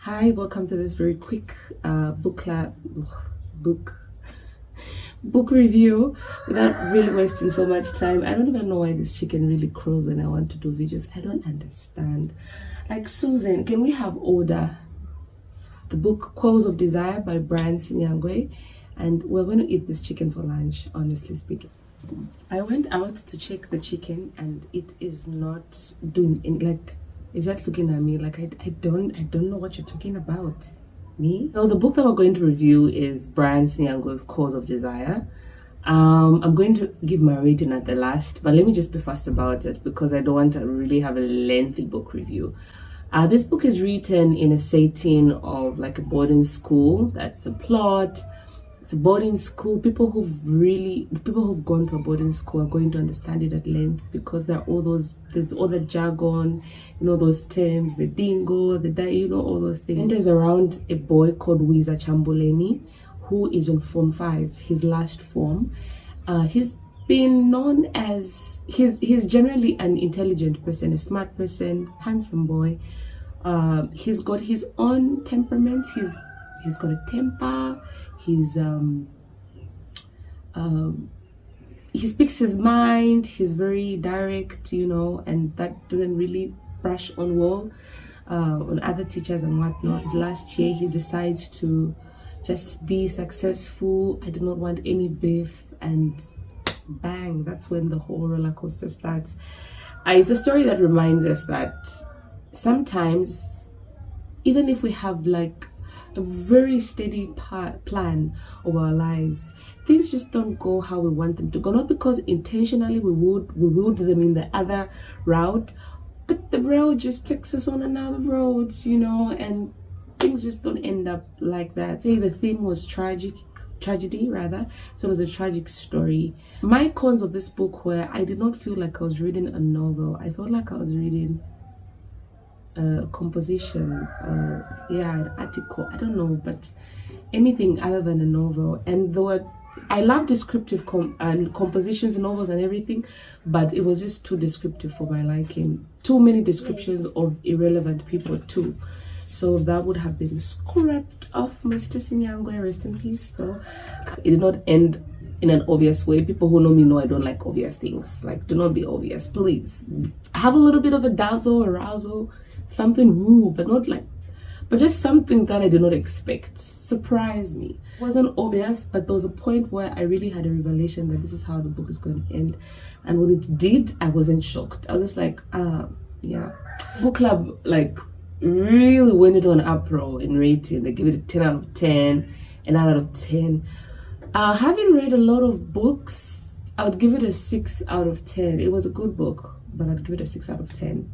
Hi, welcome to this very quick book book review without really wasting so much time. I don't even know why this chicken really crows when I want to do videos. I don't understand. Like, Susan, can we have order? The book QUILLS of Desire by Rant, and we're going to eat this chicken for lunch, honestly speaking. I went out to check the chicken and it is not doing it, like it's just looking at me like I don't know what you're talking about. Me? So the book that we're going to review is Rant QUILLS of Desire. I'm going to give my rating at the last, but let me just be fast about it because I don't want to really have a lengthy book review. This book is written in a setting of like a boarding school. That's the plot. It's a boarding school. People who've gone to a boarding school are going to understand it at length because there's all the jargon, those terms, the dingo, all those things. And there's around a boy called Wiza Chambuleni, who is on Form 5, his last form. He's been known as, he's generally an intelligent person, a smart person, handsome boy. He's got his own temperament. He's got a temper. He speaks his mind. He's very direct, and that doesn't really brush on well on other teachers and whatnot. His last year, he decides to just be successful. I do not want any beef, and bang, that's when the whole roller coaster starts. It's a story that reminds us that sometimes, even if we have like a very steady plan of our lives, things just don't go how we want them to go. Not because intentionally we would them in the other route, but the road just takes us on another road, and things just don't end up like that. Say the theme was tragedy rather, so it was a tragic story. My cons of this book were I did not feel like I was reading a novel. I felt like I was reading a composition, an article, I don't know, but anything other than a novel. And I love descriptive compositions, novels and everything, but it was just too descriptive for my liking. Too many descriptions of irrelevant people too. So that would have been scrapped off. My sister Sinyangwe, rest in peace. So it did not end in an obvious way. People who know me know I don't like obvious things. Like, do not be obvious, please. Have a little bit of a dazzle, arousal, something woo, but just something that I did not expect. Surprise me. It wasn't obvious, but there was a point where I really had a revelation that this is how the book is going to end. And when it did, I wasn't shocked. I was just like, yeah. Book club, like, really went into an uproar in rating. They give it a 10 out of 10, an 8 out of 10. Having read a lot of books, I would give it a 6 out of 10. It was a good book, but I'd give it a 6 out of 10.